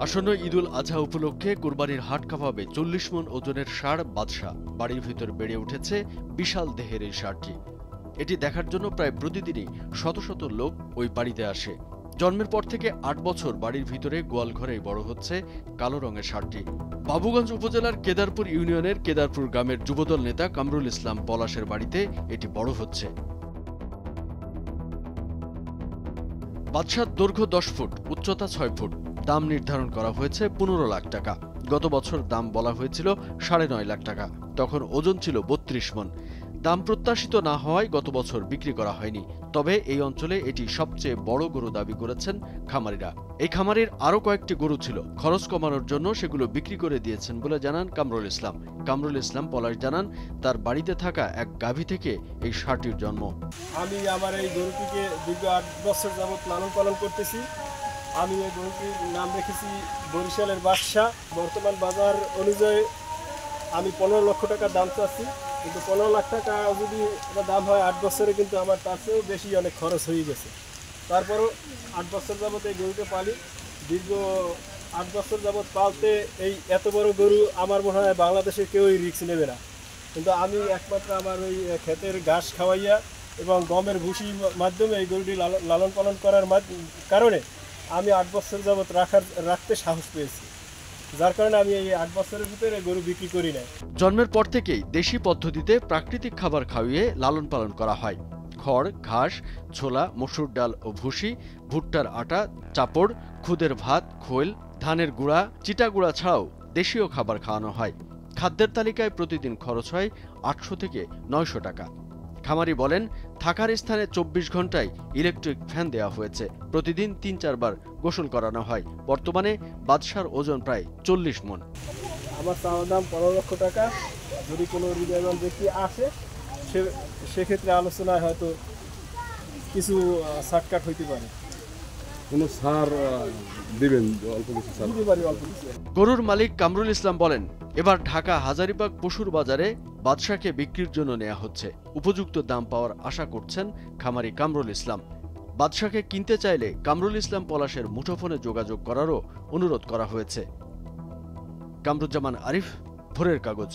আসন্ন ঈদুল আজহা উপলক্ষে কোরবানির হাট কাঁপাবে ৪০ মণ ওজনের ষাঁড় বাদশা। বাড়ির ভিতর বেড়ে উঠেছে বিশাল দেহের এই ষাঁড়টি। এটি দেখার জন্য প্রায় প্রতিদিনই শত শত লোক ওই বাড়িতে আসে। জন্মের পর থেকে ৮ বছর বাড়ির ভিতরে গোয়াল ঘরেই বড় হচ্ছে কালো রঙের ষাঁড়টি। বাবুগঞ্জ উপজেলার কেদারপুর ইউনিয়নের কেদারপুর গ্রামের যুবদল নেতা কামরুল ইসলাম পলাশের বাড়িতে এটি বড় হচ্ছে। বাদশার দৈর্ঘ্য ১০ ফুট, উচ্চতা ৬ ফুট। দাম নির্ধারণ করা হয়েছে ১৫ লাখ টাকা। গত বছর দাম বলা হয়েছিল ৯.৫ লাখ টাকা। তখন ওজন ছিল ৩২ মণ। দাম প্রত্যাশিত না হওয়ায় গত বছর বিক্রি করা হয়নি। তবে এই অঞ্চলে এটি সবচেয়ে বড় গরু দাবি করেছেন খামারিরা। এই খামারের আরও কয়েকটি গরু ছিল, খরচ কমানোর জন্য সেগুলো বিক্রি করে দিয়েছেন বলে জানান কামরুল ইসলাম। কামরুল ইসলাম পলাশ জানান, তার বাড়িতে থাকা এক গাভী থেকে এই ষাঁড়টির জন্ম। আমি আমার এই গরুটিকে দীর্ঘ ৮ বছর যাবৎ লালন পালন করতেছি। আমি এই গরুটির নাম রেখেছি বরিশালের বাদশা। বর্তমান বাজার অনুযায়ী আমি ১৫ লক্ষ টাকা দাম চাচ্ছি, কিন্তু ১৫ লাখ টাকা যদি দাম হয় ৮ বছরে, কিন্তু আমার তার চেয়েও বেশি অনেক খরচ হয়ে গেছে। তারপরও ৮ বছর যাবৎ এই গরুকে পালি। দীর্ঘ ৮ বছর যাবৎ পালতে এই এত বড় গরু আমার মনে হয় বাংলাদেশে কেউই রিস্ক নেবে না। কিন্তু আমি একমাত্র আমার ওই ক্ষেতের ঘাস খাওয়াইয়া এবং গমের ভুসির মাধ্যমে এই গরুটি লালন পালন করার কারণে আমি ৮ বছর যাবৎ রাখতে সাহস পেয়েছি, যার কারণে আমি এই ৮ বছরের ভিতরে গরু বিক্রি করি না। জন্মের পর থেকেই দেশি পদ্ধতিতে প্রাকৃতিক খাবার খাওয়িয়ে লালন পালন করা হয়। খড়, ঘাস, ছোলা, মসুর ডাল ও ভুসি, ভুট্টার আটা, চাপড়, খুদের ভাত, খোল, ধানের গুঁড়া, চিটা গুঁড়া ছাড়াও দেশীয় খাবার খাওয়ানো হয়। খাদ্যের তালিকায় প্রতিদিন খরচ হয় ৮০০ থেকে ৯০০ টাকা। খামারি বলেন, থাকার স্থানে ২৪ ঘন্টায় ইলেকট্রিক ফ্যান দেওয়া হয়েছে। প্রতিদিন ৩-৪ বার গোসল করানো হয়। বর্তমানে বাদশার ওজন প্রায় ৪০ মণ। আমার চাওয়া দাম ১৫ লক্ষ টাকা। যদি কোনো হৃদয়বান ব্যক্তি আসে, সেক্ষেত্রে আলোচনায় হয়তো কিছু শর্টকাট হইতে পারে। কোনো ছাড় দিবেন? অল্প কিছু ছাড় দিতে পারি, অল্প কিছু। গরুর মালিক কামরুল ইসলাম বলেন, এবার ঢাকা হাজারীবাগ পশুর বাজারে বাদশাকে বিক্রির জন্য নেওয়া হচ্ছে। উপযুক্ত দাম পাওয়ার আশা করছেন খামারি কামরুল ইসলাম। বাদশাকে কিনতে চাইলে কামরুল ইসলাম পলাশের মুঠোফোনে যোগাযোগ করারও অনুরোধ করা হয়েছে। কামরুজ্জামান আরিফ, ভোরের কাগজ।